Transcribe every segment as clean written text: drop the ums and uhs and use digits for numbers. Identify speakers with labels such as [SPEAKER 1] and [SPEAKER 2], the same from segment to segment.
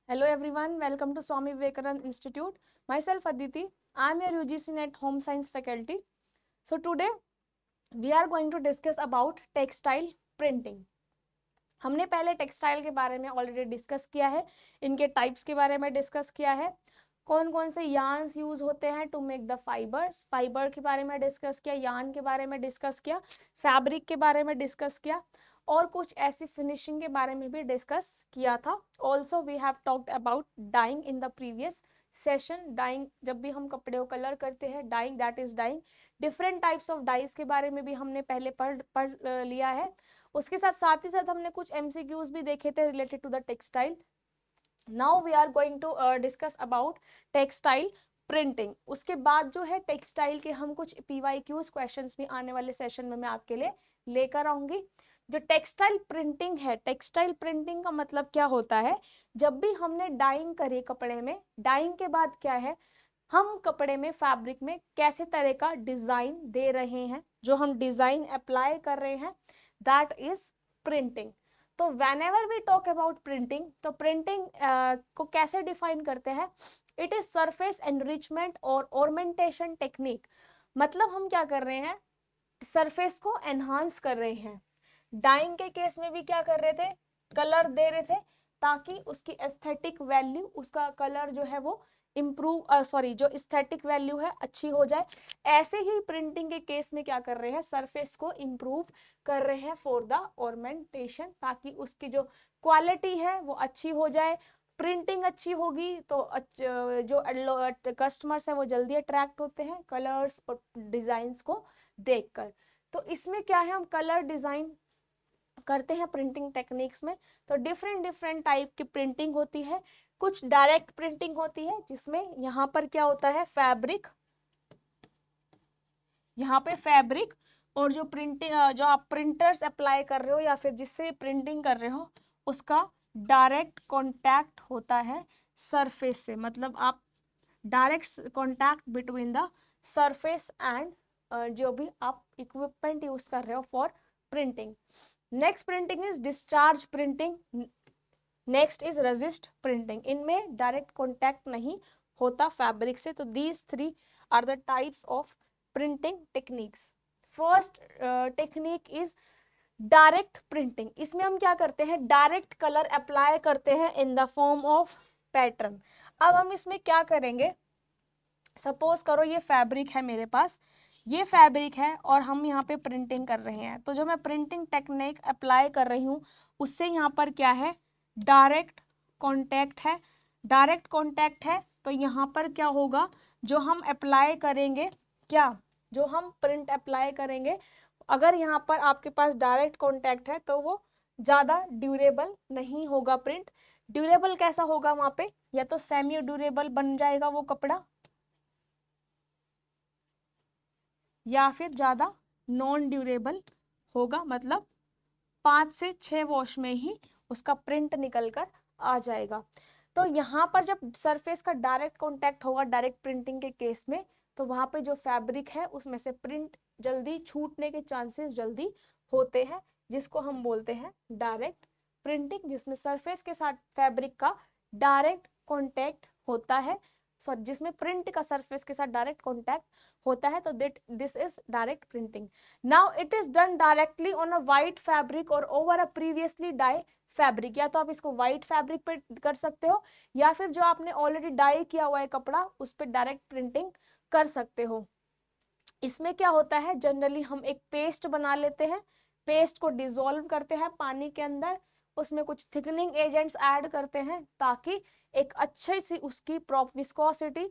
[SPEAKER 1] Hello everyone, welcome to Swami Vivekananda Institute. Myself Aditi, I am your UGC NET Home Science faculty. So today we are going to discuss about textile printing. हमने पहले textile के बारे में already discuss किया है, इनके types के बारे में डिस्कस किया है, कौन कौन से यार्न्स यूज होते हैं to make the fibres, fibre के बारे में डिस्कस किया, यार्न के बारे में डिस्कस किया, फैब्रिक के बारे में डिस्कस किया और कुछ ऐसी फिनिशिंग के बारे में भी डिस्कस किया था. Also we have talked about dyeing in the previous session. Dyeing, जब भी हम कपड़े को कलर करते हैं, dyeing, that is dyeing. Different types of dyes के बारे में भी हमने पहले पढ़ लिया है. उसके साथ ही साथ हमने कुछ एमसीक्यूज भी देखे थे related to the textile. Now we are going to discuss about textile printing. उसके बाद जो है टेक्सटाइल के हम कुछ पीवाईक्यूज क्वेश्चंस भी आने वाले सेशन में मैं आपके लिए लेकर आऊंगी. जो टेक्सटाइल प्रिंटिंग है, टेक्सटाइल प्रिंटिंग का मतलब क्या होता है, जब भी हमने डाइंग करी कपड़े में, डाइंग के बाद क्या है, हम कपड़े में, फैब्रिक में कैसे तरह का डिजाइन दे रहे हैं, जो हम डिजाइन अप्लाई कर रहे हैं, दैट इज प्रिंटिंग. तो whenever we talk about printing, तो प्रिंटिंग को कैसे डिफाइन करते हैं, इट इज सरफेस एनरिचमेंट और ऑर्मेंटेशन टेक्निक. मतलब हम क्या कर रहे हैं, सरफेस को एनहांस कर रहे हैं. डाइंग के केस में भी क्या कर रहे थे, कलर दे रहे थे ताकि उसकी एस्थेटिक वैल्यू, उसका कलर जो है वो इम्प्रूव, जो एस्थेटिक वैल्यू है अच्छी हो जाए. ऐसे ही प्रिंटिंग के केस में क्या कर रहे हैं, सरफेस को इम्प्रूव कर रहे हैं फॉर द ऑर्मेंटेशन, ताकि उसकी जो क्वालिटी है वो अच्छी हो जाए. प्रिंटिंग अच्छी होगी तो जो कस्टमर्स है वो जल्दी अट्रैक्ट होते हैं कलर्स और डिजाइन्स को देखकर. तो इसमें क्या है, हम कलर डिजाइन करते हैं प्रिंटिंग टेक्निक्स में. तो डिफरेंट टाइप की प्रिंटिंग होती है. कुछ डायरेक्ट प्रिंटिंग होती है जिसमें यहाँ पर क्या होता है, फैब्रिक, यहाँ पे फैब्रिक और जो प्रिंटिंग, जो आप प्रिंटर्स अप्लाई कर रहे हो या फिर जिससे प्रिंटिंग कर रहे हो, उसका डायरेक्ट कांटेक्ट होता है सरफेस से. मतलब आप direct contact between the surface and जो भी आप इक्विपमेंट यूज कर रहे हो for printing. Next printing is discharge printing. Next is resist printing. इनमें डायरेक्ट कांटेक्ट नहीं होता फैब्रिक से. तो these three are the types of printing techniques. First technique is direct printing. इसमें हम क्या करते हैं, डायरेक्ट कलर अप्लाई करते हैं in the form of pattern. अब हम इसमें क्या करेंगे, सपोज करो ये फैब्रिक है मेरे पास, ये फैब्रिक है और हम यहाँ पे प्रिंटिंग कर रहे हैं. तो जो मैं प्रिंटिंग टेक्निक अप्लाई कर रही हूँ उससे यहाँ पर क्या है, डायरेक्ट कांटेक्ट है. डायरेक्ट कांटेक्ट है तो यहाँ पर क्या होगा, जो हम अप्लाई करेंगे, क्या, जो हम प्रिंट अप्लाई करेंगे, अगर यहाँ पर आपके पास डायरेक्ट कांटेक्ट है तो वो ज़्यादा ड्यूरेबल नहीं होगा. प्रिंट ड्यूरेबल कैसा होगा वहाँ पे, या तो सेमी ड्यूरेबल बन जाएगा वो कपड़ा, या फिर ज़्यादा नॉन ड्यूरेबल होगा. मतलब 5 से 6 वॉश में ही उसका प्रिंट निकल कर आ जाएगा. तो यहाँ पर जब सरफेस का डायरेक्ट कांटेक्ट होगा डायरेक्ट प्रिंटिंग के केस में, तो वहाँ पे जो फैब्रिक है उसमें से प्रिंट जल्दी छूटने के चांसेस जल्दी होते हैं, जिसको हम बोलते हैं डायरेक्ट प्रिंटिंग, जिसमें सरफेस के साथ फैब्रिक का डायरेक्ट कांटेक्ट होता है. सॉरी, जिसमें प्रिंट का सरफेस के साथ डायरेक्ट कांटेक्ट होता है. तो this is direct printing. Now it is done directly on a white fabric और over a previously dye fabric. या तो आप इसको वाइट फैब्रिक पे कर सकते हो, या फिर जो आपने ऑलरेडी डाई किया हुआ है कपड़ा उस पर डायरेक्ट प्रिंटिंग कर सकते हो. इसमें क्या होता है, जनरली हम एक पेस्ट बना लेते हैं, पेस्ट को डिसॉल्व करते हैं पानी के अंदर, उसमें कुछ थिकनिंग एजेंट्स ऐड करते हैं ताकि एक अच्छी सी उसकी विस्कोसिटी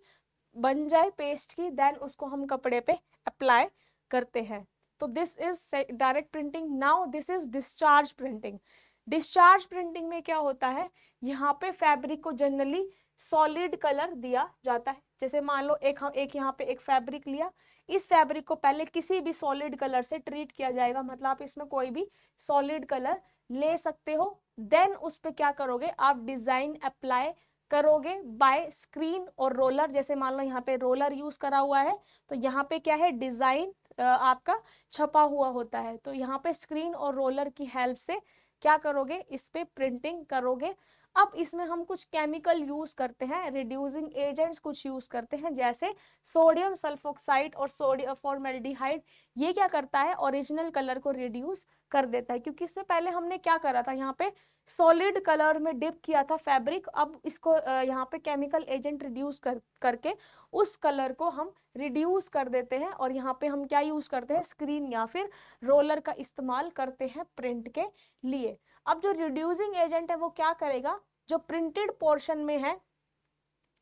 [SPEAKER 1] बन जाए पेस्ट की. देन उसको हम कपड़े पे अप्लाई करते हैं. तो this is direct printing. Now this is discharge printing. Discharge printing में क्या होता है, यहाँ पे फैब्रिक को जनरली सॉलिड कलर दिया जाता है. जैसे मान लो एक यहाँ पे एक फैब्रिक लिया, इस फैब्रिक को पहले किसी भी सॉलिड कलर से ट्रीट किया जाएगा. मतलब आप इसमें कोई भी सॉलिड कलर ले सकते हो. देन उस पे क्या करोगे, आप डिजाइन अप्लाई करोगे बाय स्क्रीन और रोलर. जैसे मान लो यहाँ पे रोलर यूज करा हुआ है, तो यहाँ पे क्या है, डिजाइन आपका छपा हुआ होता है. तो यहाँ पे स्क्रीन और रोलर की हेल्प से क्या करोगे, इस पे प्रिंटिंग करोगे. अब इसमें हम कुछ केमिकल यूज करते हैं, रिड्यूसिंग एजेंट्स कुछ यूज करते हैं, जैसे सोडियम सल्फोक्साइड और सोडियम फॉर्मेल्डिहाइड। ये क्या करता है, ओरिजिनल कलर को रिड्यूस कर देता है, क्योंकि इसमें पहले हमने क्या करा था, यहाँ पे सॉलिड कलर में डिप किया था फैब्रिक। अब इसको यहाँ पे केमिकल एजेंट रिड्यूस करके उस कलर को हम रिड्यूस कर देते हैं, और यहाँ पे हम क्या यूज करते हैं, स्क्रीन या फिर रोलर का इस्तेमाल करते हैं प्रिंट के लिए। अब जो रिड्यूसिंग एजेंट है वो क्या करेगा, जो प्रिंटेड पोर्शन में है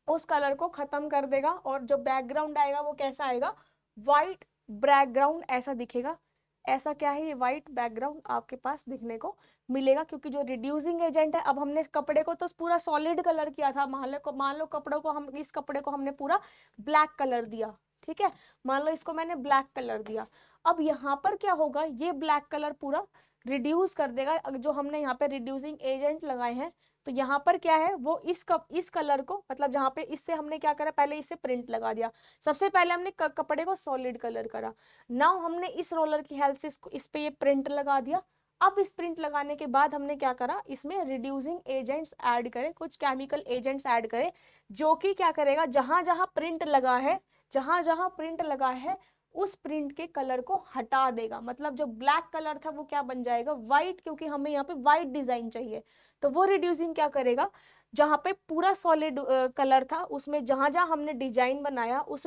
[SPEAKER 1] उस कलर को खत्म कर देगा, और जो बैकग्राउंड आएगा वो कैसा आएगा, व्हाइट बैकग्राउंड ऐसा दिखेगा। ऐसा क्या है, ये व्हाइट बैकग्राउंड आपके पास दिखने को मिलेगा, क्योंकि जो रिड्यूसिंग एजेंट है, अब हमने कपड़े को तो पूरा सॉलिड कलर किया था, मान लो कपड़ों को हम, इस कपड़े को हमने पूरा ब्लैक कलर दिया, ठीक है, मान लो इसको मैंने ब्लैक कलर दिया। अब यहाँ पर क्या होगा, ये ब्लैक कलर पूरा रिड्यूस कर देगा, जो हमने यहाँ पे रिड्यूसिंग एजेंट लगाए हैं। तो यहाँ पर क्या है, वो इस कलर को, मतलब जहाँ पे इससे हमने क्या करा, पहले इससे प्रिंट लगा दिया। सबसे पहले हमने कपड़े को सॉलिड कलर करा, नाउ हमने इस रोलर की हेल्प से इस पे ये प्रिंट लगा दिया। अब इस प्रिंट लगाने के बाद हमने क्या करा, इसमें रिड्यूसिंग एजेंट्स ऐड करे, कुछ केमिकल एजेंट्स ऐड करे, जो कि क्या करेगा, जहां जहां प्रिंट लगा है, जहां जहां प्रिंट लगा है उस प्रिंट के कलर को हटा देगा। मतलब जो ब्लैक कलर था वो क्या बन जाएगा, व्हाइट, क्योंकि हमें यहाँ पे व्हाइट डिजाइन चाहिए। तो वो रिड्यूसिंग क्या करेगा, जहाँ पे पूरा सॉलिड कलर था उसमें जहां जहां हमने डिजाइन बनाया उस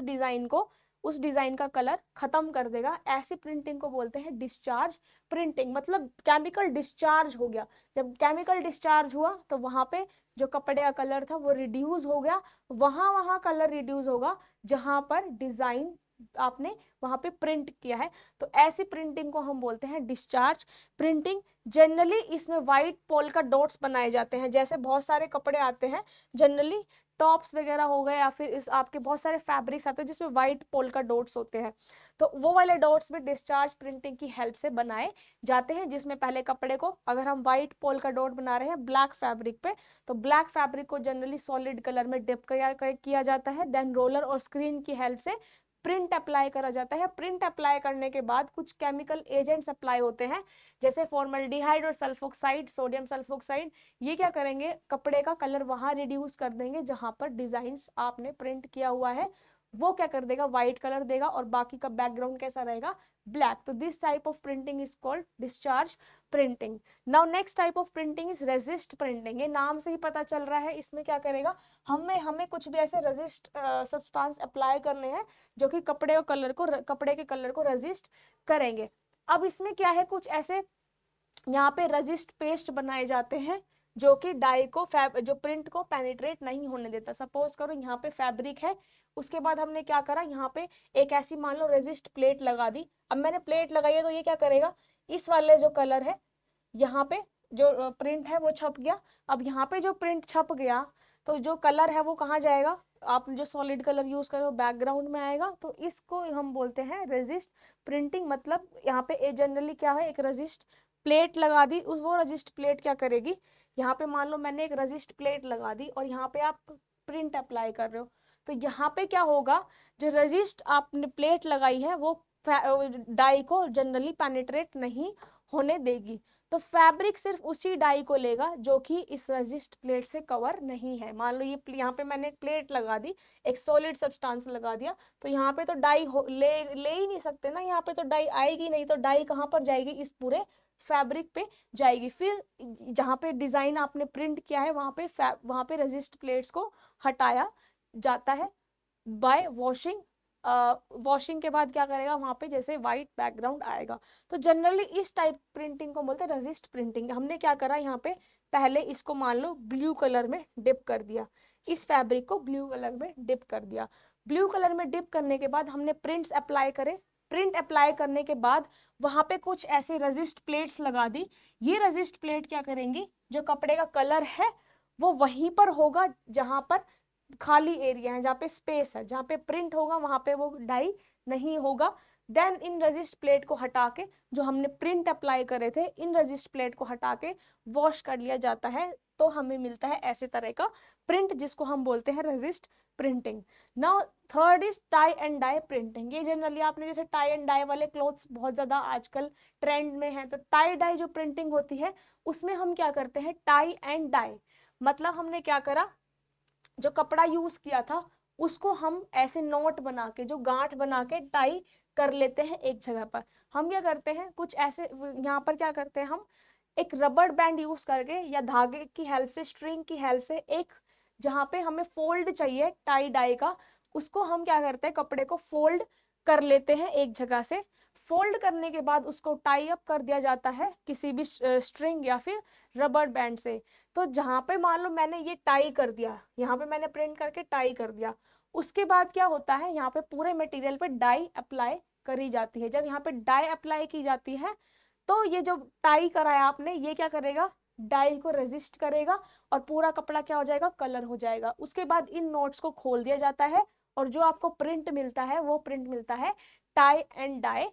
[SPEAKER 1] डिजाइन का कलर खत्म कर देगा। ऐसी प्रिंटिंग को बोलते हैं डिस्चार्ज प्रिंटिंग, मतलब केमिकल डिस्चार्ज हो गया। जब केमिकल डिस्चार्ज हुआ तो वहां पे जो कपड़े का कलर था वो रिड्यूस हो गया, वहां वहां कलर रिड्यूस होगा जहां पर डिजाइन आपने वहां पे प्रिंट किया है। तो ऐसी प्रिंटिंग को हम बोलते हैं डिस्चार्ज प्रिंटिंग। जनरली इसमें व्हाइट पोल्का डॉट्स बनाए जाते हैं, जैसे बहुत सारे कपड़े आते हैं, जनरली टॉप्स वगैरह हो गए, या फिर इस आपके बहुत सारे फैब्रिक्स आते हैं जिसमें व्हाइट पोल्का डॉट्स होते हैं। तो वो वाले डॉट्स भी डिस्चार्ज प्रिंटिंग की हेल्प से बनाए जाते हैं, जिसमें पहले कपड़े को, अगर हम व्हाइट पोल्का डॉट बना रहे हैं ब्लैक फैब्रिक पे, तो ब्लैक फैब्रिक को जनरली सॉलिड कलर में डिप किया जाता है, देन रोलर और स्क्रीन की हेल्प से प्रिंट अप्लाई करा जाता है। प्रिंट अप्लाई करने के बाद कुछ केमिकल एजेंट्स अप्लाई होते हैं, जैसे फॉर्मल्डिहाइड और सल्फोक्साइड, सोडियम सल्फोक्साइड। ये क्या करेंगे, कपड़े का कलर वहां रिड्यूस कर देंगे जहां पर डिजाइन्स आपने प्रिंट किया हुआ है, वो क्या कर देगा, व्हाइट कलर देगा, और बाकी का बैकग्राउंड कैसा रहेगा, ब्लैक। तो this type of printing is called discharge printing. Now next type of printing is resist printing. ये नाम से ही पता चल रहा है, इसमें क्या करेगा, हमें कुछ भी ऐसे रेजिस्ट सब्सटेंस अप्लाई करने हैं जो कि कपड़े के कलर को रेजिस्ट करेंगे। अब इसमें क्या है, कुछ ऐसे यहाँ पे रेजिस्ट पेस्ट बनाए जाते हैं जो कि डाई को जो प्रिंट को पेनिट्रेट नहीं होने देता। सपोज करो यहाँ पे फैब्रिक है, उसके बाद हमने क्या करा, यहाँ पे एक ऐसी मान लो रेजिस्ट प्लेट लगा दी। अब मैंने प्लेट लगाई है तो ये क्या करेगा, इस वाले जो कलर है यहाँ पे जो प्रिंट है वो छप गया। अब यहाँ पे जो प्रिंट छप गया तो जो कलर है वो कहाँ जाएगा, आप जो सॉलिड कलर यूज करो बैकग्राउंड में आएगा। तो इसको हम बोलते हैं रेजिस्ट प्रिंटिंग। मतलब यहाँ पे जनरली क्या है, एक रेजिस्ट प्लेट लगा दी, वो रेजिस्ट प्लेट क्या करेगी, यहाँ पे मान लो मैंने एक रेजिस्ट प्लेट लगा दी और यहाँ पे आप प्रिंट अप्लाई कर रहे हो, तो यहाँ पे क्या होगा, जो रेजिस्ट आपने प्लेट लगाई है वो डाई को जनरली पेनिट्रेट नहीं होने देगी। तो फैब्रिक सिर्फ उसी डाई को लेगा जो कि इस रेजिस्ट प्लेट से कवर नहीं है। मान लो ये यहाँ पे मैंने एक प्लेट लगा दी, एक सॉलिड सब्सटेंस लगा दिया, तो यहाँ पे तो डाई ले ही नहीं सकते ना, यहाँ पे तो डाई आएगी नहीं, तो डाई कहाँ पर जाएगी, इस पूरे फैब्रिक पे जाएगी। फिर जहाँ पे डिजाइन आपने प्रिंट किया है वहां पे रेजिस्ट प्लेट्स को हटाया जाता है बाय वॉशिंग। वॉशिंग के बाद क्या करेगा, वहां पे जैसे व्हाइट बैकग्राउंड आएगा। तो जनरली इस टाइप प्रिंटिंग को बोलते हैं रेजिस्ट प्रिंटिंग। हमने क्या करा, यहाँ पे पहले इसको मान लो ब्लू कलर में डिप कर दिया, इस फैब्रिक को ब्लू कलर में डिप कर दिया। ब्लू कलर में डिप करने के बाद हमने प्रिंट्स अप्लाई करे। प्रिंट अप्लाई करने के बाद वहां पे कुछ ऐसे रेजिस्ट प्लेट्स लगा दी। ये रेजिस्ट प्लेट क्या करेंगी, जो कपड़े का कलर है वो वहीं पर होगा जहां पर खाली एरिया है, जहाँ पे स्पेस है, जहाँ पे प्रिंट होगा वहां पे वो डाई नहीं होगा। देन इन रेजिस्ट प्लेट को हटा के, जो हमने प्रिंट अप्लाई करे थे, इन रेजिस्ट प्लेट को हटा के वॉश कर लिया जाता है, तो हमें मिलता है ऐसे तरह का प्रिंट, जिसको हम बोलते हैं resist printing. Now third is tie and dye printing. ये जनरली आपने जैसे टाई एंड डाई वाले क्लोथ्स बहुत ज्यादा आजकल ट्रेंड में है, तो टाई डाई जो प्रिंटिंग होती है उसमें हम क्या करते हैं, टाई एंड डाई मतलब हमने क्या करा, जो कपड़ा यूज किया था उसको हम ऐसे नोट बना के, जो गांठ बना के टाई कर लेते हैं एक जगह पर। हम क्या करते हैं, कुछ ऐसे यहाँ पर क्या करते हैं, हम एक रबर बैंड यूज करके या धागे की हेल्प से, स्ट्रिंग की हेल्प से, एक जहाँ पे हमें फोल्ड चाहिए टाई डाई का, उसको हम क्या करते हैं, कपड़े को फोल्ड कर लेते हैं एक जगह से। फोल्ड करने के बाद उसको टाई अप कर दिया जाता है किसी भी स्ट्रिंग या फिर रबर बैंड से। तो जहाँ पे मान लो मैंने ये टाई कर दिया, यहाँ पे मैंने प्रिंट करके टाई कर दिया, उसके बाद क्या होता है, यहाँ पे पूरे मटेरियल पे डाई अप्लाई करी जाती है। जब यहाँ पे डाई अप्लाई की जाती है तो ये जो टाई कराया आपने, ये क्या करेगा, डाई को रेजिस्ट करेगा और पूरा कपड़ा क्या हो जाएगा, कलर हो जाएगा। उसके बाद इन नोट्स को खोल दिया जाता है और जो आपको प्रिंट मिलता है वो प्रिंट मिलता है टाई एंड डाई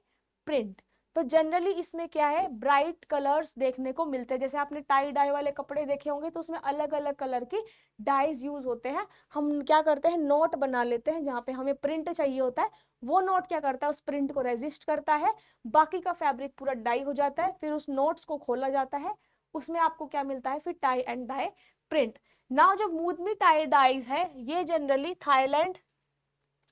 [SPEAKER 1] प्रिंट। तो जनरली इसमें क्या है, ब्राइट कलर्स देखने को मिलते हैं। जैसे आपने टाई डाई वाले कपड़े देखे होंगे तो उसमें अलग अलग कलर की डाइज यूज होते हैं। हम क्या करते हैं, नोट बना लेते हैं, जहाँ पे हमें प्रिंट चाहिए होता है वो नोट क्या करता है, उस प्रिंट को रेजिस्ट करता है, बाकी का फैब्रिक पूरा डाई हो जाता है, फिर उस नोट्स को खोला जाता है, उसमें आपको क्या मिलता है, फिर tie and dye print. Now जो मूदमी टाई डाइज है, ये जनरली थाईलैंड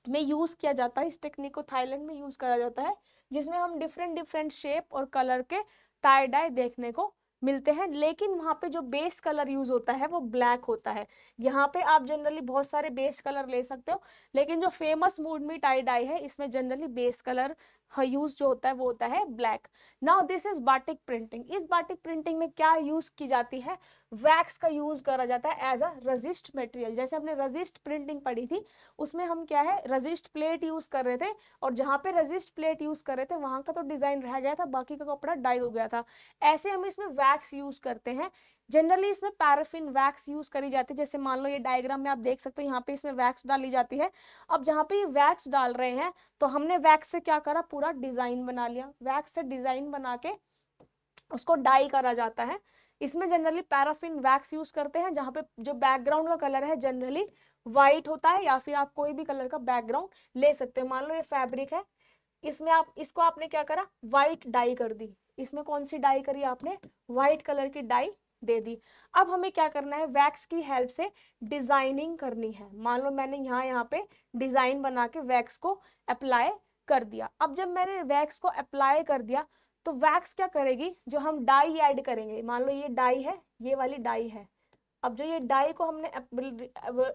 [SPEAKER 1] में यूज किया जाता है। इस टेक्निक को थाईलैंड में यूज करा जाता है, जिसमें हम डिफरेंट डिफरेंट शेप और कलर के टाई डाई देखने को मिलते हैं। लेकिन वहां पे जो बेस कलर यूज होता है वो ब्लैक होता है। यहाँ पे आप जनरली बहुत सारे बेस कलर ले सकते हो, लेकिन जो फेमस मूडमी टाई डाई है इसमें जनरली बेस कलर यूज जो होता है वो होता है black. Now this is batik printing. इस बाटिक प्रिंटिंग में क्या यूज की जाती है, वैक्स का यूज करा जाता है एज अ रजिस्ट मटेरियल। जैसे हमने रजिस्ट प्रिंटिंग पढ़ी थी, उसमें हम क्या है, रजिस्ट प्लेट यूज कर रहे थे, और जहां पे रजिस्ट प्लेट यूज कर रहे थे वहां का तो डिजाइन रह गया था, बाकी का कपड़ा डाई हो गया था। ऐसे हम इसमें वैक्स यूज करते हैं। जनरली इसमें पैराफिन वैक्स यूज करी जाती है। जैसे मान लो ये डायग्राम में आप देख सकते हो, यहाँ पे इसमें वैक्स डाली जाती है। अब जहाँ पे ये वैक्स डाल रहे हैं तो हमने वैक्स से क्या करा, पूरा डिजाइन बना लिया। वैक्स से डिजाइन बना के उसको डाई करा जाता है। इसमें जनरली पैराफिन वैक्स यूज करते हैं, जहाँ पे जो बैकग्राउंड का कलर है जनरली व्हाइट होता है, या फिर आप कोई भी कलर का बैकग्राउंड ले सकते हो। मान लो ये फैब्रिक है, इसमें आप इसको आपने क्या करा, व्हाइट डाई कर दी। इसमें कौन सी डाई करी आपने, व्हाइट कलर की डाई दे दी। अब हमें क्या करना है, वैक्स की हेल्प से डिजाइनिंग करनी है। मान लो मैंने यहाँ पे डिजाइन बना के वैक्स को अप्लाई कर दिया। अब जब मैंने वैक्स को अप्लाई कर दिया तो वैक्स क्या करेगी, जो हम डाई ऐड करेंगे, मान लो ये डाई है, ये वाली डाई है। अब जो ये डाई को हमने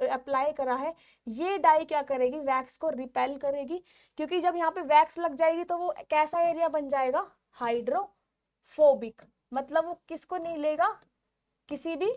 [SPEAKER 1] अप्लाई करा है, ये डाई क्या करेगी, वैक्स को रिपेल करेगी। क्योंकि जब यहाँ पे वैक्स लग जाएगी तो वो कैसा एरिया बन जाएगा, हाइड्रोफोबिक। मतलब वो किसको नहीं लेगा, किसी भी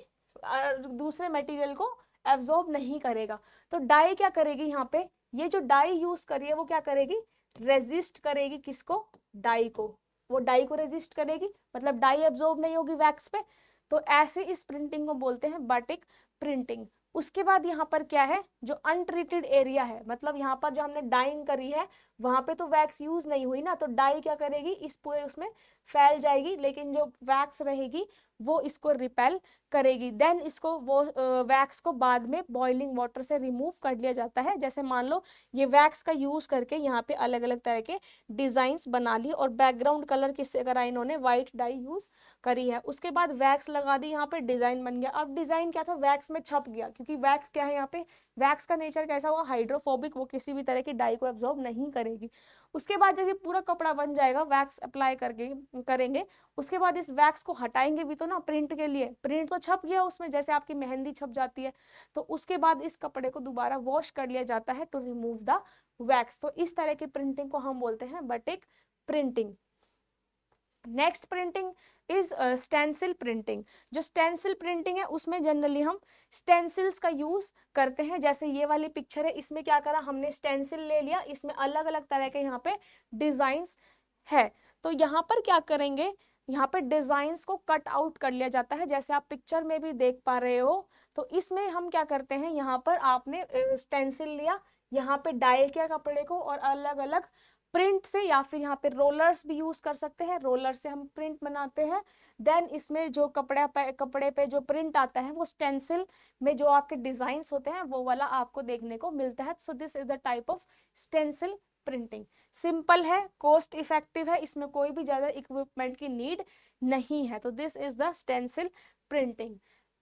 [SPEAKER 1] दूसरे मटेरियल को एब्जॉर्ब नहीं करेगा। तो डाई क्या करेगी, यहाँ पे ये जो डाई यूज करी है वो क्या करेगी, रेजिस्ट करेगी किसको, डाई को। वो डाई को रेजिस्ट करेगी, मतलब डाई एब्जॉर्ब नहीं होगी वैक्स पे। तो ऐसे इस प्रिंटिंग को बोलते हैं बाटिक प्रिंटिंग। उसके बाद यहाँ पर क्या है, जो अनट्रीटेड एरिया है, मतलब यहाँ पर जो हमने डाइंग करी है वहां पे तो वैक्स यूज नहीं हुई ना, तो डाई क्या करेगी, इस पूरे उसमें फैल जाएगी, लेकिन जो वैक्स रहेगी वो इसको रिपेल करेगी। देन इसको वो वैक्स को बाद में बॉइलिंग वाटर से रिमूव कर लिया जाता है। जैसे मान लो ये वैक्स का यूज करके यहाँ पे अलग अलग तरह के डिजाइन्स बना ली, और बैकग्राउंड कलर किससे करा, इन्होंने व्हाइट डाई यूज करी है। उसके बाद वैक्स लगा दी, यहाँ पे डिजाइन बन गया। अब डिजाइन क्या था, वैक्स में छप गया, क्योंकि वैक्स क्या है, यहाँ पे वैक्स का नेचर कैसा हुआ, हाइड्रोफोबिक, वो किसी भी तरह की डाई को एब्जॉर्ब नहीं करेगी। उसके बाद जब ये पूरा कपड़ा बन जाएगा, वैक्स अप्लाई करके करेंगे, उसके बाद इस वैक्स को हटाएंगे भी तो ना, प्रिंट के लिए, प्रिंट तो छप गया उसमें, जैसे आपकी मेहंदी छप जाती है। तो उसके बाद इस कपड़े को दोबारा वॉश कर लिया जाता है टू रिमूव द वैक्स। तो इस तरह की प्रिंटिंग को हम बोलते हैं batik printing. Next printing is stencil printing. जो स्टेंसिल प्रिंटिंग है उसमें जनरली हम स्टेंसिल्स का यूज करते हैं। जैसे ये वाली पिक्चर है, इसमें क्या करा हमने, स्टेंसिल ले लिया, इसमें अलग अलग तरह के यहाँ पे डिजाइन्स है। तो यहाँ पर क्या करेंगे, यहाँ पे डिजाइन्स को कट आउट कर लिया जाता है, जैसे आप पिक्चर में भी देख पा रहे हो। तो इसमें हम क्या करते हैं, यहाँ पर आपने स्टेंसिल लिया, यहाँ पे डाई किया कपड़े को, और अलग अलग प्रिंट से, या फिर यहाँ पे रोलर्स भी यूज कर सकते हैं, रोलर से हम प्रिंट बनाते हैं। देन इसमें जो कपड़े पे जो प्रिंट आता है वो स्टेंसिल में जो आपके डिजाइन्स होते हैं वो वाला आपको देखने को मिलता है। So this is the type of stencil printing. Simple है, कॉस्ट इफेक्टिव है, इसमें कोई भी ज्यादा इक्विपमेंट की नीड नहीं है। तो this is the stencil printing.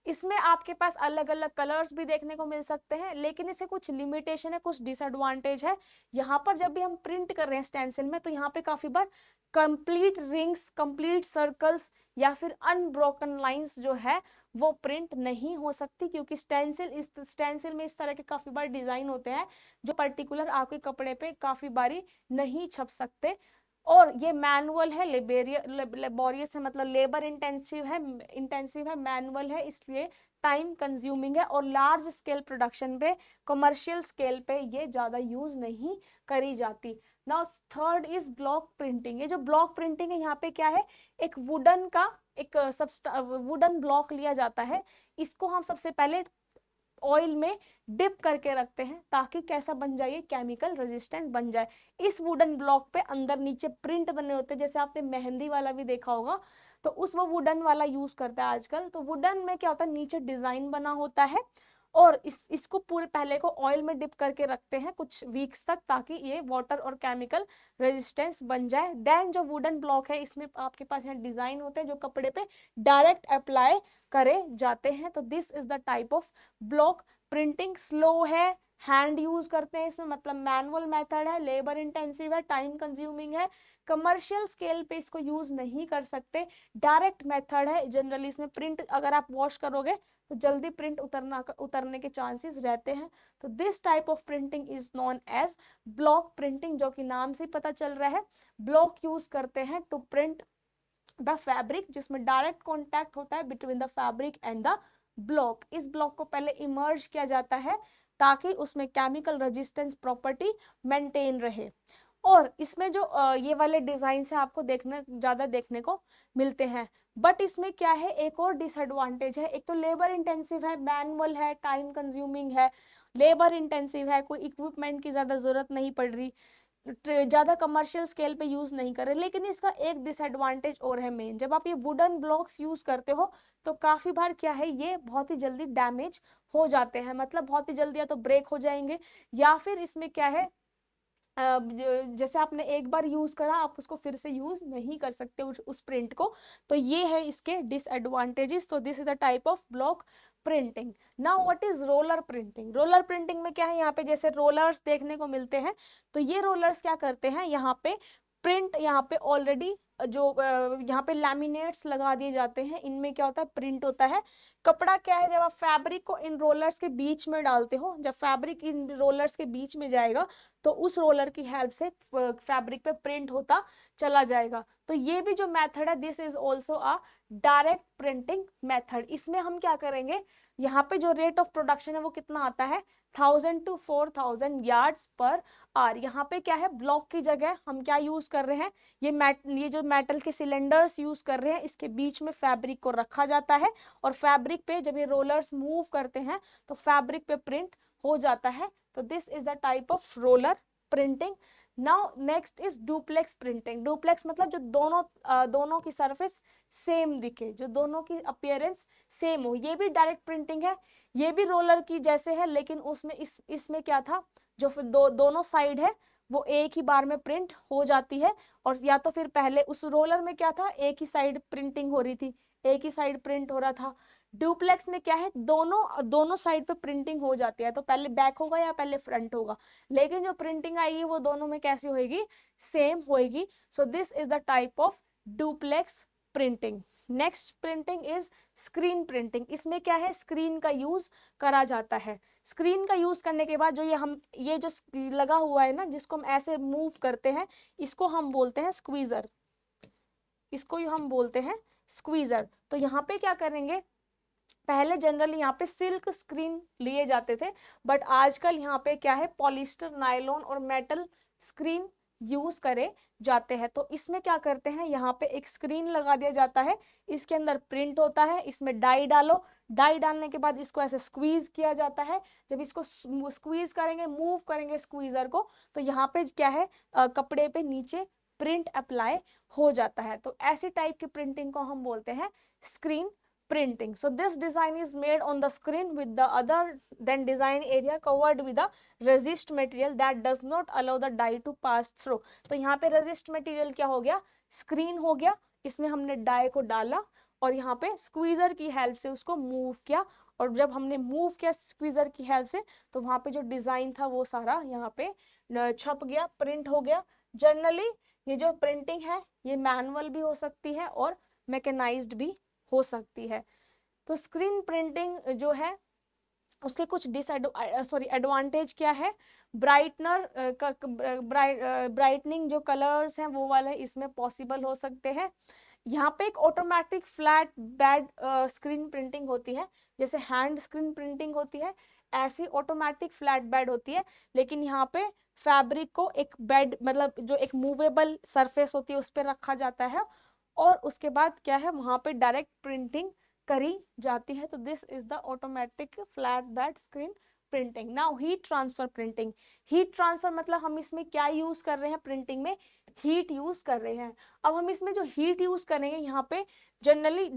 [SPEAKER 1] इसमें आपके पास अलग अलग कलर्स भी देखने को मिल सकते हैं, लेकिन इसे कुछ लिमिटेशन है, कुछ डिसएडवांटेज है। यहाँ पर जब भी हम प्रिंट कर रहे हैं स्टेंसिल में, तो यहाँ पे काफी बार कंप्लीट रिंग्स, कंप्लीट सर्कल्स या फिर अनब्रोकन लाइंस जो है वो प्रिंट नहीं हो सकती, क्योंकि स्टेंसिल में इस तरह के काफी बार डिजाइन होते हैं जो पर्टिकुलर आपके कपड़े पे काफी बारी नहीं छप सकते। और ये मैनुअल है, लेबोरियस है, मतलब लेबर इंटेंसिव है, मैनुअल है, इसलिए टाइम कंज्यूमिंग है, और लार्ज स्केल प्रोडक्शन पे, कमर्शियल स्केल पे ये ज्यादा यूज नहीं करी जाती। Now third is block printing. ये जो ब्लॉक प्रिंटिंग है, यहाँ पे क्या है, एक वुडन ब्लॉक लिया जाता है, इसको हम सबसे पहले ऑयल में डिप करके रखते हैं ताकि कैसा बन जाए, केमिकल रेजिस्टेंस बन जाए। इस वुडन ब्लॉक पे अंदर नीचे प्रिंट बने होते हैं, जैसे आपने मेहंदी वाला भी देखा होगा, तो वो वुडन वाला यूज करता है आजकल। तो वुडन में क्या होता है, नीचे डिजाइन बना होता है, और इसको पूरे पहले को ऑयल में डिप करके रखते हैं कुछ वीक्स तक, ताकि ये वाटर और केमिकल रेजिस्टेंस बन जाए। देन जो वुडन ब्लॉक है, इसमें आपके पास यहाँ डिजाइन होते हैं जो कपड़े पे डायरेक्ट अप्लाई करे जाते हैं। तो this is the type of block printing. Slow है, हैंड यूज करते हैं इसमें, मतलब मैनुअल मेथड है, लेबर इंटेंसिव है, टाइम कंज्यूमिंग है, कमर्शियल स्केल पे इसको यूज नहीं कर सकते, डायरेक्ट मेथड है। जनरली इसमें प्रिंट अगर आप वॉश करोगे तो जल्दी प्रिंट उतरने के चांसेस रहते हैं। तो this type of printing is known as block printing, जो कि नाम से पता चल रहा है, ब्लॉक यूज करते हैं टू प्रिंट द फैब्रिक, जिसमें डायरेक्ट कॉन्टैक्ट होता है between the fabric and the block. इस ब्लॉक को पहले इमर्ज किया जाता है ताकि उसमें केमिकल रेजिस्टेंस प्रॉपर्टी मेंटेन रहे। और इसमें जो ये वाले डिजाइन से आपको ज्यादा देखने को मिलते हैं, बट इसमें क्या है, एक और डिसएडवांटेज है। एक तो लेबर इंटेंसिव है, मैनुअल है, टाइम कंज्यूमिंग है, लेबर इंटेंसिव है, कोई इक्विपमेंट की ज्यादा जरूरत नहीं पड़ रही, ज्यादा कमर्शियल स्केल पे यूज नहीं कर रहे। लेकिन इसका एक डिसएडवांटेज और है मेन, जब आप ये वुडन ब्लॉक्स यूज करते हो तो काफी बार क्या है, ये बहुत ही जल्दी डैमेज हो जाते हैं, मतलब बहुत ही जल्दी या तो ब्रेक हो जाएंगे, या फिर इसमें क्या है, जैसे आपने एक बार यूज करा, आप उसको फिर से यूज नहीं कर सकते उस प्रिंट को। तो ये है इसके डिसएडवांटेजेस। तो this is the type of block printing. Now what is roller printing? Roller printing में क्या है, यहाँ पे जैसे रोलर्स देखने को मिलते हैं, तो ये रोलर्स क्या करते हैं, यहाँ पे प्रिंट, यहाँ पे ऑलरेडी जो यहाँ पे लैमिनेट्स लगा दिए जाते हैं, इनमें क्या होता है, प्रिंट होता है। कपड़ा क्या है, जब आप फैब्रिक को इन रोलर्स के बीच में डालते हो, जब फैब्रिक इन रोलर्स के बीच में जाएगा तो उस रोलर की हेल्प से फैब्रिक पे प्रिंट होता चला जाएगा। तो ये भी जो मेथड है, this is also a direct printing method. इसमें हम क्या करेंगे, यहाँ पे जो रेट ऑफ प्रोडक्शन है वो कितना आता है, 1000 to 4000 यार्ड्स पर आवर। यहाँ पे क्या है, ब्लॉक की जगह हम क्या यूज कर रहे हैं, ये जो मेटल के सिलेंडर्स यूज कर रहे हैं, इसके बीच में फैब्रिक को रखा जाता है, और फैब्रिक पे जब ये रोलर्स मूव करते हैं तो फैब्रिक पे प्रिंट हो जाता है। तो this is the type of roller printing. Now next is duplex printing. Duplex मतलब जो दोनों की सरफेस सेम दिखे, जो दोनों की अपीयरेंस सेम हो। ये भी डायरेक्ट प्रिंटिंग है, ये भी रोलर की जैसे है, लेकिन उसमें इसमें क्या था, जो फिर दोनों साइड है वो एक ही बार में प्रिंट हो जाती है। और या तो फिर पहले उस रोलर में क्या था, एक ही साइड प्रिंटिंग हो रही थी, एक ही साइड प्रिंट हो रहा था। डुप्लेक्स में क्या है, दोनों साइड पे प्रिंटिंग हो जाती है, तो पहले बैक होगा या पहले फ्रंट होगा, लेकिन जो प्रिंटिंग आएगी वो दोनों में कैसी होगी, सेम होएगी। So this is the type of duplex printing. Next printing is screen printing. इसमें क्या है, स्क्रीन का यूज करा जाता है। स्क्रीन का यूज करने के बाद जो ये जो लगा हुआ है ना, जिसको हम ऐसे मूव करते हैं, इसको हम बोलते हैं स्क्वीजर, इसको हम बोलते हैं स्क्वीजर। तो यहाँ पे क्या करेंगे, पहले जनरली यहाँ पे सिल्क स्क्रीन लिए जाते थे, बट आजकल यहाँ पे क्या है, पॉलिस्टर, नायलॉन और मेटल स्क्रीन यूज करे जाते हैं। तो इसमें क्या करते हैं, यहाँ पे एक स्क्रीन लगा दिया जाता है, इसके अंदर प्रिंट होता है, इसमें डाई डालो, डाई डालने के बाद इसको ऐसे स्क्वीज किया जाता है। जब इसको स्क्वीज करेंगे, मूव करेंगे स्क्वीजर को, तो यहाँ पे क्या है, कपड़े पे नीचे प्रिंट अप्लाई हो जाता है। तो ऐसी टाइप की प्रिंटिंग को हम बोलते हैं screen printing. So this design is made on the screen with the other than design area covered with a resist material that does not allow the dye to pass through. तो यहाँ पे resist material क्या हो गया, screen हो गया, इसमें हमने डाई को डाला और यहाँ पे स्क्वीजर की हेल्प से उसको मूव किया, और जब हमने मूव किया स्क्वीजर की हेल्प से तो वहाँ पे जो डिजाइन था वो सारा यहाँ पे छप गया, प्रिंट हो गया। जनरली ये जो प्रिंटिंग है ये मैनुअल भी हो सकती है और मैकेनाइज्ड भी हो सकती है। तो स्क्रीन प्रिंटिंग जो है उसके कुछ एडवांटेज क्या है? ब्राइटनर ब्राइटनिंग जो कलर्स हैं वो वाले इसमें पॉसिबल हो सकते हैं। यहाँ पे एक automatic flat bed screen printing होती है, जैसे हैंड स्क्रीन प्रिंटिंग होती है ऐसी ऑटोमेटिक फ्लैट बेड होती है, लेकिन यहाँ पे फैब्रिक को एक बेड मतलब जो एक मूवेबल सरफेस होती है उस पर रखा जाता है, और उसके बाद क्या है वहाँ पे डायरेक्ट प्रिंटिंग करी जाती है। तो this is the automatic flat bed screen printing. Now heat transfer printing. Heat transfer मतलब हम इसमें क्या यूज कर रहे हैं? प्रिंटिंग में हीट यूज कर रहे हैं। अब हम इसमें जो हीट यूज करेंगे यहाँ पे जनरली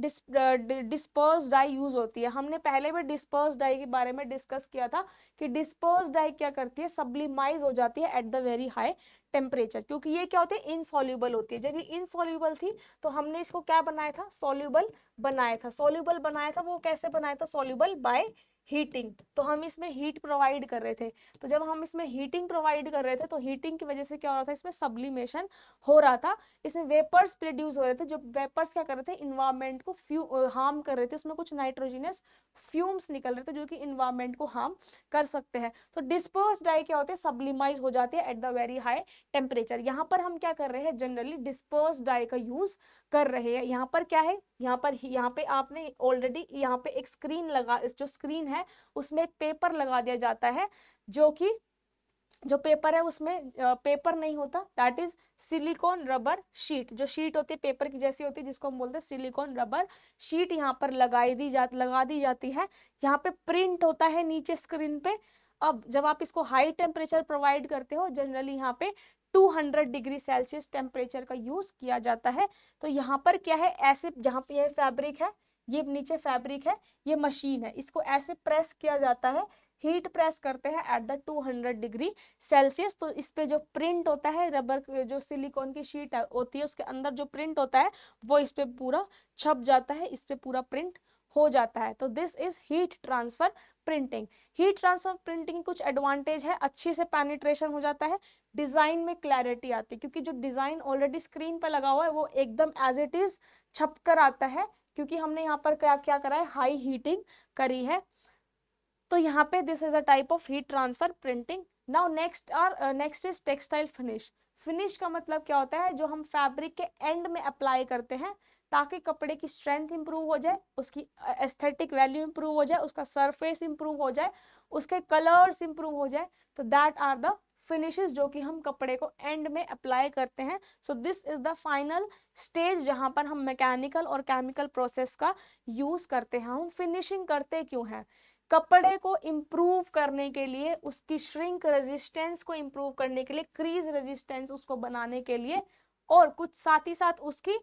[SPEAKER 1] डिस्पर्स डाई यूज होती है। हमने पहले भी डिस्पर्स डाई के बारे में डिस्कस किया था कि डिस्पर्स डाई क्या करती है? सब्लिमाइज हो जाती है at the very high temperature, क्योंकि ये क्या होती है? इनसॉल्युबल होती है। जब ये इनसॉल्युबल थी तो हमने इसको क्या बनाया था? सॉल्युबल बनाया था। सॉल्युबल बनाया था, वो कैसे बनाया था? Soluble by heating. तो हम इसमें हीट प्रोवाइड कर रहे थे। तो जब हम इसमें हीटिंग प्रोवाइड कर रहे थे तो हीटिंग की वजह से क्या हो रहा था? इसमें सब्लिमेशन हो रहा था, इसमें वेपर्स प्रोड्यूस हो रहे थे। जो वेपर्स क्या कर रहे थे? इन्वायरमेंट को हार्म कर रहे थे। उसमें कुछ नाइट्रोजनस फ्यूम्स निकल रहे थे जो कि इन्वायरमेंट को हार्म कर सकते हैं। तो डिस्पर्स डाई क्या होते हैं? सब्लिमाइज हो जाते हैं at the very high temperature. यहाँ पर हम क्या कर रहे हैं? जनरली डिस्पर्स डाई का यूज कर रहे हैं। यहाँ पर क्या है? यहाँ पे आपने ऑलरेडी यहाँ पे एक स्क्रीन लगा, जो स्क्रीन है उसमें एक पेपर लगा दिया जाता है, जो कि जो पेपर है उसमें पेपर नहीं होता, that is silicone rubber sheet. जो शीट होती है पेपर की जैसी होती है जिसको हम बोलते हैं सिलिकॉन रबर शीट, यहाँ पर लगा दी जाती है। यहाँ पे प्रिंट होता है नीचे स्क्रीन पे। अब जब आप इसको हाई टेम्परेचर प्रोवाइड करते हो, जनरली यहाँ पे 200 डिग्री सेल्सियस टेम्परेचर का यूज किया जाता है। तो यहाँ पर क्या है? ऐसे जहाँ पे ये फैब्रिक है, ये नीचे फैब्रिक है, ये मशीन है, इसको ऐसे प्रेस किया जाता है, हीट प्रेस करते हैं एट द 200 डिग्री सेल्सियस। तो इस पे जो प्रिंट होता है, रबर जो सिलिकॉन की शीट होती है उसके अंदर जो प्रिंट होता है वो इस पे पूरा छप जाता है, इस पे पूरा प्रिंट हो जाता है। तो this is heat transfer printing. Heat transfer printing कुछ एडवांटेज है, अच्छे से पेनिट्रेशन हो जाता है, डिजाइन में क्लैरिटी आती है, क्योंकि जो डिजाइन ऑलरेडी स्क्रीन पर लगा हुआ है वो एकदम एज इट इज छप कर आता है, क्योंकि हमने यहाँ पर क्या क्या करा है? हाई हीटिंग करी है। तो यहाँ पे this is a type of heat transfer printing. Now next is textile finish. Finish का मतलब क्या होता है? जो हम फैब्रिक के एंड में अप्लाई करते हैं ताकि कपड़े की स्ट्रेंथ इंप्रूव हो जाए, उसकी एस्थेटिक वैल्यू इंप्रूव हो जाए, उसका सरफेस इंप्रूव हो जाए, उसके कलर्स इंप्रूव हो जाए। तो दैट आर द फिनिशेस जो कि हम कपड़े को एंड में अप्लाई करते हैं। So this is the final stage जहां पर हम मैकेनिकल और केमिकल प्रोसेस का यूज करते हैं। हम फिनिशिंग करते क्यों हैं? कपड़े को इम्प्रूव करने के लिए, उसकी श्रिंक रेजिस्टेंस को इम्प्रूव करने के लिए, क्रीज रेजिस्टेंस उसको बनाने के लिए, और कुछ साथ ही साथ उसकी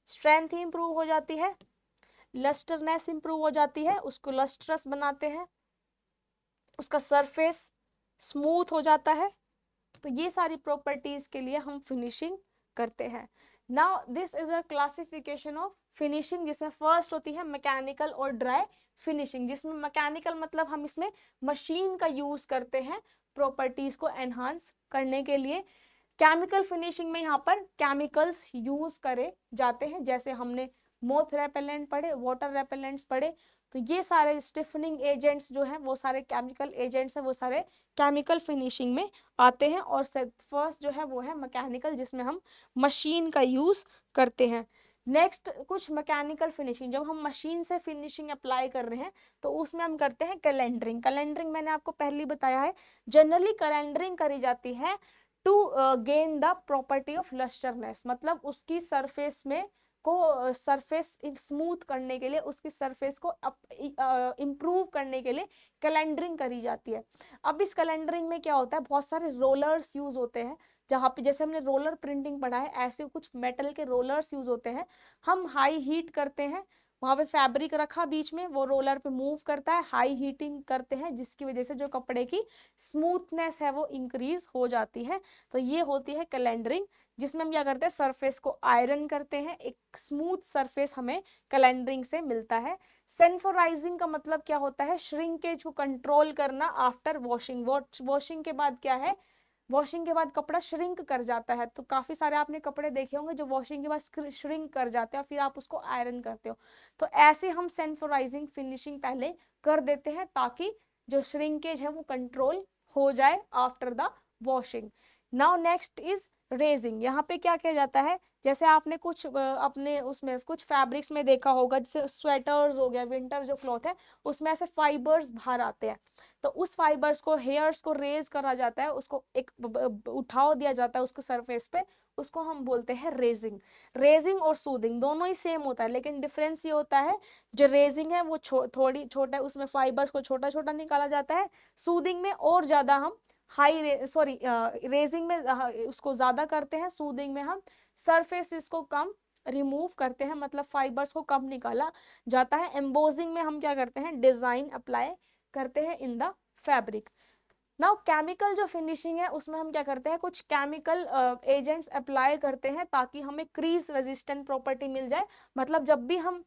[SPEAKER 1] स्ट्रेंथ ही इम्प्रूव हो जाती है, लस्टरनेस इम्प्रूव हो जाती है, उसको लस्ट्रस बनाते हैं, उसका सरफेस स्मूथ हो जाता है। तो ये सारी प्रॉपर्टीज के लिए हम फिनिशिंग करते हैं। Now this is a classification of finishing, जिसमें फर्स्ट होती है मैकेनिकल और ड्राई फिनिशिंग। जिसमें मैकेनिकल मतलब हम इसमें मशीन का यूज करते हैं प्रॉपर्टीज को एनहांस करने के लिए। केमिकल फिनिशिंग में यहाँ पर केमिकल्स यूज करे जाते हैं, जैसे हमने मोथ रेपेलेंट पढ़े, वाटर रेपेलेंट्स पढ़े। तो ये सारे स्टिफनिंग एजेंट्स जो हैं वो सारे केमिकल एजेंट्स हैं, वो सारे केमिकल फिनिशिंग में आते हैं। और फर्स्ट जो है वो है मैकेनिकल, जिसमें हम मशीन का यूज करते हैं। नेक्स्ट कुछ मैकेनिकल फिनिशिंग, जब हम मशीन से फिनिशिंग अप्लाई कर रहे हैं तो उसमें हम करते हैं कैलेंडरिंग। कैलेंडरिंग मैंने आपको पहले बताया है, जनरली कैलेंडरिंग करी जाती है to gain the property of lustreness, मतलब उसकी सरफेस में को सरफेस स्मूथ करने के लिए, उसकी सरफेस को इम्प्रूव करने के लिए कैलेंडरिंग करी जाती है। अब इस कैलेंडरिंग में क्या होता है? बहुत सारे रोलर्स यूज होते हैं, जहाँ पे जैसे हमने रोलर प्रिंटिंग पढ़ा है ऐसे कुछ मेटल के रोलर्स यूज होते हैं। हम हाई हीट करते हैं वहां पे फैब्रिक रखा बीच में, वो रोलर पे मूव करता है, हाई हीटिंग करते हैं जिसकी वजह से जो कपड़े की स्मूथनेस है वो इंक्रीज हो जाती है। तो ये होती है कैलेंडरिंग, जिसमें हम क्या करते हैं, सरफेस को आयरन करते हैं, एक स्मूथ सरफेस हमें कैलेंडरिंग से मिलता है। सेंफोराइजिंग का मतलब क्या होता है, श्रिंकेज को कंट्रोल करना आफ्टर वॉशिंग। वॉशिंग के बाद क्या है, वॉशिंग के बाद कपड़ा श्रिंक कर जाता है। तो काफी सारे आपने कपड़े देखे होंगे जो वॉशिंग के बाद श्रिंक कर जाते हैं, फिर आप उसको आयरन करते हो। तो ऐसे हम सेंफोराइजिंग फिनिशिंग पहले कर देते हैं ताकि जो श्रिंकेज है वो कंट्रोल हो जाए after the washing. Now next is raising. यहाँ पे क्या किया जाता है, जैसे आपने कुछ अपने उसमें कुछ फैब्रिक्स में देखा होगा, जैसे स्वेटर्स हो गया, विंटर जो क्लॉथ है उसमें ऐसे फाइबर्स बाहर आते हैं, तो उस फाइबर्स को, हेयर्स को रेज करा जाता है, उसको एक उठाव दिया जाता है उसको सरफेस पे, उसको हम बोलते हैं रेजिंग। रेजिंग और सूदिंग दोनों ही सेम होता है, लेकिन डिफरेंस ये होता है, जो रेजिंग है वो थोड़ी छोटा है, उसमें फाइबर्स को छोटा छोटा निकाला जाता है। सूदिंग में और ज्यादा हम रेजिंग में उसको ज्यादा करते हैं, सूदिंग में हम सरफेस को कम रिमूव करते हैं, मतलब फाइबर्स को कम निकाला जाता है। एम्बोजिंग में हम क्या करते हैं, डिजाइन अप्लाई करते हैं in the fabric. Now chemical जो फिनिशिंग है उसमें हम क्या करते हैं, कुछ केमिकल एजेंट्स अप्लाई करते हैं ताकि हमें क्रीज रेजिस्टेंट प्रॉपर्टी मिल जाए। मतलब जब भी हम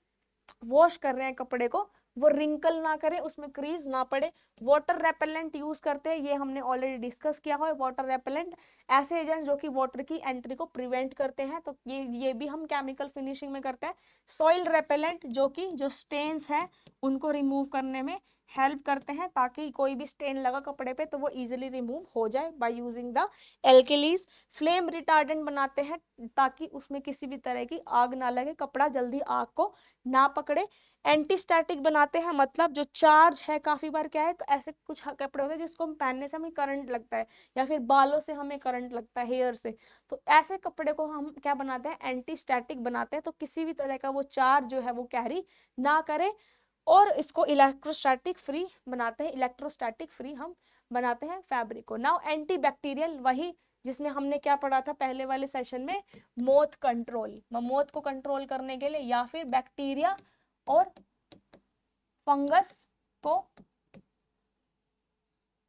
[SPEAKER 1] वॉश कर रहे हैं कपड़े को, वो रिंकल ना करे, उसमें क्रीज ना पड़े। वाटर रेपेलेंट यूज करते हैं, ये हमने ऑलरेडी डिस्कस किया है। वाटर रेपेलेंट ऐसे एजेंट जो कि वाटर की एंट्री को प्रिवेंट करते हैं, तो ये भी हम केमिकल फिनिशिंग में करते हैं। सॉइल रेपेलेंट जो कि जो स्टेन्स है उनको रिमूव करने में हेल्प करते हैं, ताकि कोई भी स्टेन लगा कपड़े पे तो वो इजिली रिमूव हो जाए by using the alkalis. Flame retardant बनाते हैं ताकि उसमें किसी भी तरह की आग ना लगे, कपड़ा जल्दी आग को ना पकड़े। एंटी स्टैटिक बनाते हैं, मतलब जो चार्ज है, काफी बार क्या है, ऐसे कुछ कपड़े होते हैं जिसको हम पहनने से हमें करंट लगता है, या फिर बालों से हमें करंट लगता है, हेयर से, तो ऐसे कपड़े को हम क्या बनाते हैं, एंटी स्टैटिक बनाते हैं, तो किसी भी तरह का वो चार्ज जो है वो कैरी ना करे, और इसको इलेक्ट्रोस्टैटिक फ्री बनाते हैं, इलेक्ट्रोस्टैटिक फ्री हम बनाते हैं फैब्रिक को। नाउ एंटी बैक्टीरियल, वही जिसमें हमने क्या पढ़ा था पहले वाले सेशन में, मोथ कंट्रोल। मोथ को कंट्रोल करने के लिए या फिर बैक्टीरिया और फंगस को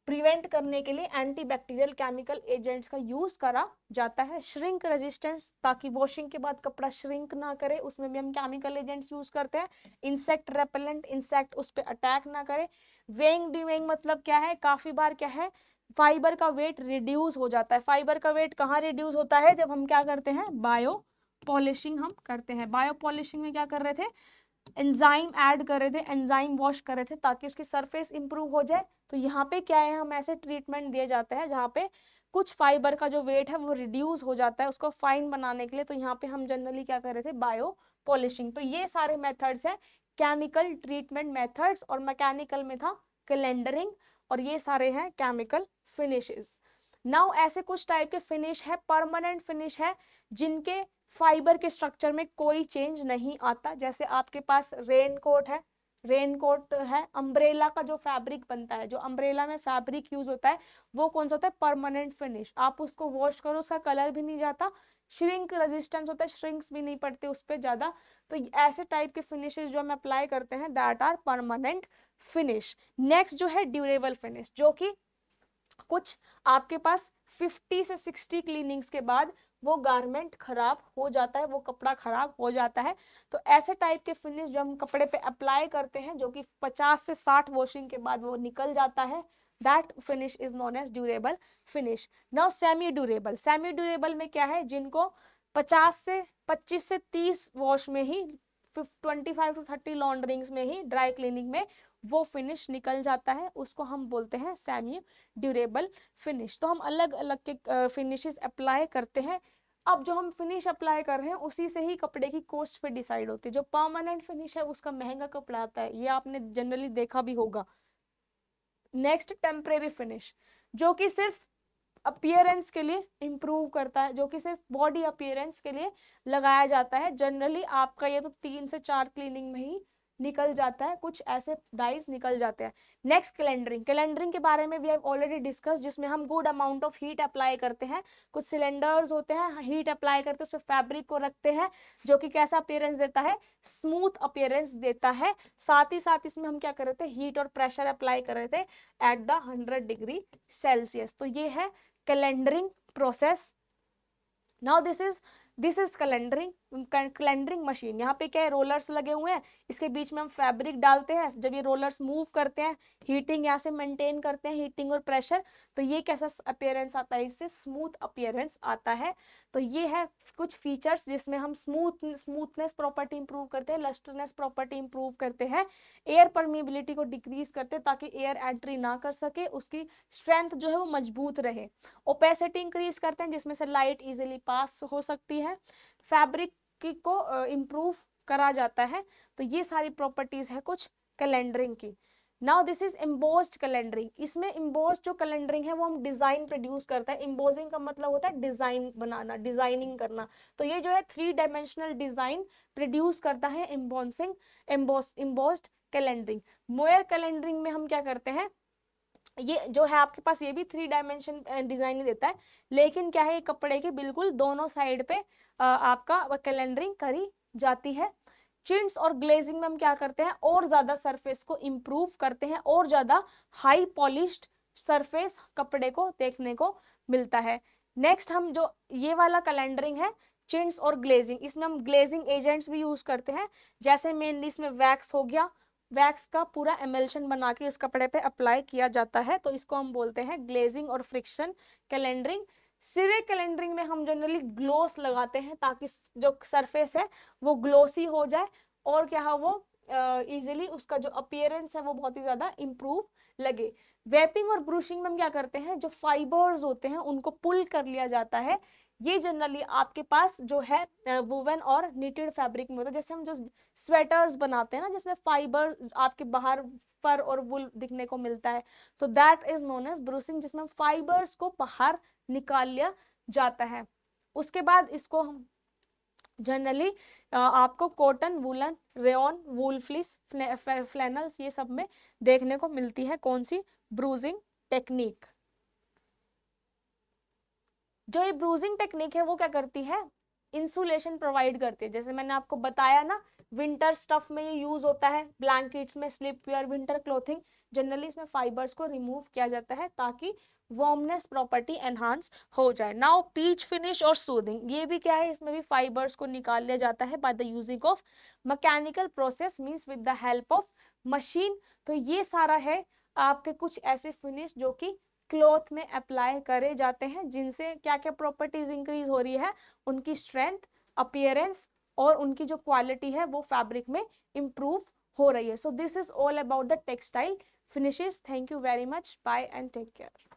[SPEAKER 1] प्रिवेंट करने के लिए एंटीबैक्टीरियल केमिकल एजेंट्स का यूज करा जाता है। श्रिंक रेजिस्टेंस, ताकि वॉशिंग के बाद कपड़ा श्रिंक ना करे, उसमें भी हम केमिकल एजेंट्स यूज करते हैं। इंसेक्ट रेपेलेंट, इंसेक्ट उस पर अटैक ना करे। वेइंग डिवेइंग मतलब क्या है, काफी बार क्या है, फाइबर का वेट रिड्यूस हो जाता है। फाइबर का वेट कहाँ रिड्यूस होता है, जब हम क्या करते हैं, बायो पॉलिशिंग हम करते हैं। बायो पॉलिशिंग में क्या कर रहे थे, एंजाइम ऐड कर रहे थे, एंजाइम वॉश कर रहे थे ताकि उसकी सरफेस इंप्रूव हो जाए। तो यहाँ पे क्या है, हम ऐसे ट्रीटमेंट दिए जाते हैं जहाँ पे कुछ फाइबर का जो वेट है वो रिड्यूस हो जाता है, उसको फाइन बनाने के लिए। तो यहाँ पे हम जनरली क्या कर रहे थे, बायो पॉलिशिंग। तो ये सारे मेथड्स है केमिकल ट्रीटमेंट मेथड्स, और मैकेनिकल में था कैलेंडरिंग, और ये सारे हैं केमिकल फिनिशेस। नाउ ऐसे कुछ टाइप के फिनिश है, परमानेंट फिनिश है, जिनके फाइबर के स्ट्रक्चर में कोई चेंज नहीं आता। जैसे आपके पास रेनकोट है, रेनकोट है, अम्ब्रेला का जो फैब्रिक बनता है, जो अम्ब्रेला में फैब्रिक यूज होता है, वो कौन सा होता है, परमानेंट फिनिश। आप उसको वॉश करो, उसका कलर भी नहीं जाता, श्रिंक रेजिस्टेंस होता है, श्रिंक्स भी नहीं पड़ते उस पर ज्यादा। तो ऐसे टाइप के फिनिशेस जो हम अप्लाई करते हैं, that are permanent finish. Next जो है ड्यूरेबल फिनिश, जो कि कुछ आपके पास 50 से 60 क्लीनिंग्स के बाद वो गारमेंट खराब हो जाता है, वो कपड़ा खराब हो जाता है। तो ऐसे टाइप के फिनिश जो हम कपड़े पे अप्लाई करते हैं, जो कि 50 से 60 वॉशिंग के बाद वो निकल जाता है, that finish is known as durable finish. Now semi durable, semi durable में क्या है, जिनको 25 से 30 वॉश में ही, 25 to 30 लॉन्ड्रिंग्स में ही, ड्राई क्लीनिंग में वो फिनिश निकल जाता है, उसको हम बोलते हैं सेमी ड्यूरेबल फिनिश। तो हम अलग अलग के फिनिशेस अप्लाई करते हैं। अब जो हम फिनिश अप्लाई कर रहे हैं उसी से ही कपड़े की कॉस्ट पे डिसाइड होती है। जो परमानेंट फिनिश है उसका महंगा कपड़ा आता है, ये आपने जनरली देखा भी होगा। नेक्स्ट टेम्परेरी फिनिश, जो कि सिर्फ अपीयरेंस के लिए इंप्रूव करता है, जो कि सिर्फ बॉडी अपीयरेंस के लिए लगाया जाता है। जनरली आपका ये तो 3 से 4 क्लीनिंग में ही निकल जाता है, कुछ ऐसे डाइज निकल जाते हैं। नेक्स्ट कैलेंडरिंग, कैलेंडरिंग के बारे में वी हैव ऑलरेडी डिस्कस, जिसमें हम good amount of heat apply करते हैं। कुछ सिलेंडर्स होते हैं, हीट अप्लाई करते हैं, उसमें फैब्रिक को रखते हैं, जो कि कैसा अपीयरेंस देता है, स्मूथ अपीयरेंस देता है। साथ ही साथ इसमें हम क्या कर रहे थे, हीट और प्रेशर अप्लाई कर रहे थे एट द 100 डिग्री सेल्सियस। तो ये है calendering process. Now this is calendering machine. यहाँ पे क्या है, रोलर्स लगे हुए हैं, इसके बीच में हम फैब्रिक डालते हैं। जब ये रोलर्स मूव करते हैं, हीटिंग यहाँ से मेंटेन करते हैं, हीटिंग और प्रेशर, तो ये कैसा अपीयरेंस आता है, इससे स्मूथ अपीयरेंस आता है। तो ये है कुछ फीचर्स जिसमें हम स्मूथनेस प्रॉपर्टी इंप्रूव करते हैं, लस्टरनेस प्रॉपर्टी इंप्रूव करते हैं, एयर परमिबिलिटी को डिक्रीज करते हैं ताकि एयर एंट्री ना कर सके, उसकी स्ट्रेंथ जो है वो मजबूत रहे। ओपेसिटी इंक्रीज करते हैं, जिसमें से लाइट इजीली पास हो सकती है। फैब्रिक को इम्प्रूव करा जाता है। तो ये सारी प्रॉपर्टीज है कुछ कैलेंडरिंग की। Now this is embossed calendering. इसमें एम्बोस्ड जो कैलेंडरिंग है वो हम डिजाइन प्रोड्यूस करते हैं। एम्बोजिंग का मतलब होता है डिजाइन बनाना, डिजाइनिंग करना। तो ये जो है 3 डायमेंशनल डिजाइन प्रोड्यूस करता है एम्बोस्ड कैलेंडरिंग। मोयर कैलेंडरिंग में हम क्या करते हैं, ये जो है आपके पास ये भी 3 डायमेंशन डिजाइन ही देता है, लेकिन क्या है, ये कपड़े के बिल्कुल दोनों साइड पे आपका कैलेंडरिंग करी जाती है। चिंट्स और ग्लेजिंग में हम क्या करते हैं, और ज्यादा सरफेस को इंप्रूव करते हैं, और ज्यादा हाई पॉलिश्ड सरफेस कपड़े को देखने को मिलता है। नेक्स्ट हम जो ये वाला कैलेंडरिंग है, चिंट्स और ग्लेजिंग, इसमें हम ग्लेजिंग एजेंट्स भी यूज करते हैं। जैसे मेनली इसमें वैक्स हो गया, वैक्स का पूरा एमल्शन बना के इस कपड़े पे अप्लाई किया जाता है, तो इसको हम बोलते हैं ग्लेजिंग और फ्रिक्शन कैलेंडरिंग। सिरे कैलेंडरिंग में हम जनरली ग्लोस लगाते हैं ताकि जो सरफेस है वो ग्लोसी हो जाए, और क्या है वो इजीली उसका जो अपीयरेंस है वो बहुत ही ज्यादा इंप्रूव लगे। वेपिंग और ब्रूशिंग में हम क्या करते हैं, जो फाइबर्स होते हैं उनको पुल कर लिया जाता है। ये जनरली आपके पास जो है वुवन और निटेड फैब्रिक में होता है। जैसे हम जो स्वेटर्स बनाते हैं ना, जिसमें फाइबर आपके बाहर फर और वुल दिखने को मिलता है, तो दैट इज नोन एज ब्रूसिंग, जिसमें फाइबर्स को बाहर निकाल लिया जाता है। उसके बाद इसको हम जनरली आपको कॉटन, वुलन, रेयन, वूल फ्लीस, फ्लैनल्स, ये सब में देखने को मिलती है कौन सी, ब्रूजिंग टेक्निक। जो ये ब्रूजिंग टेक्निक है वो क्या करती है, इंसुलेशन प्रोवाइड करती है। जैसे मैंने आपको बताया ना, विंटर स्टफ में ये यूज होता है, ब्लैंकेट्स में, sleep wear, winter clothing, generally इसमें फाइबर्स को रिमूव किया जाता है ताकि वार्मनेस प्रॉपर्टी एनहांस हो जाए। नाउ पीच फिनिश और सूदिंग, ये भी क्या है, इसमें भी फाइबर्स को निकाल लिया जाता है by the using of mechanical process, means with the help of machine. तो ये सारा है आपके कुछ ऐसे फिनिश जो कि क्लॉथ में अप्लाई करे जाते हैं, जिनसे क्या क्या प्रॉपर्टीज इंक्रीज हो रही है, उनकी स्ट्रेंथ, अपीयरेंस और उनकी जो क्वालिटी है वो फैब्रिक में इंप्रूव हो रही है। So this is all about the textile finishes. Thank you very much. Bye and take care.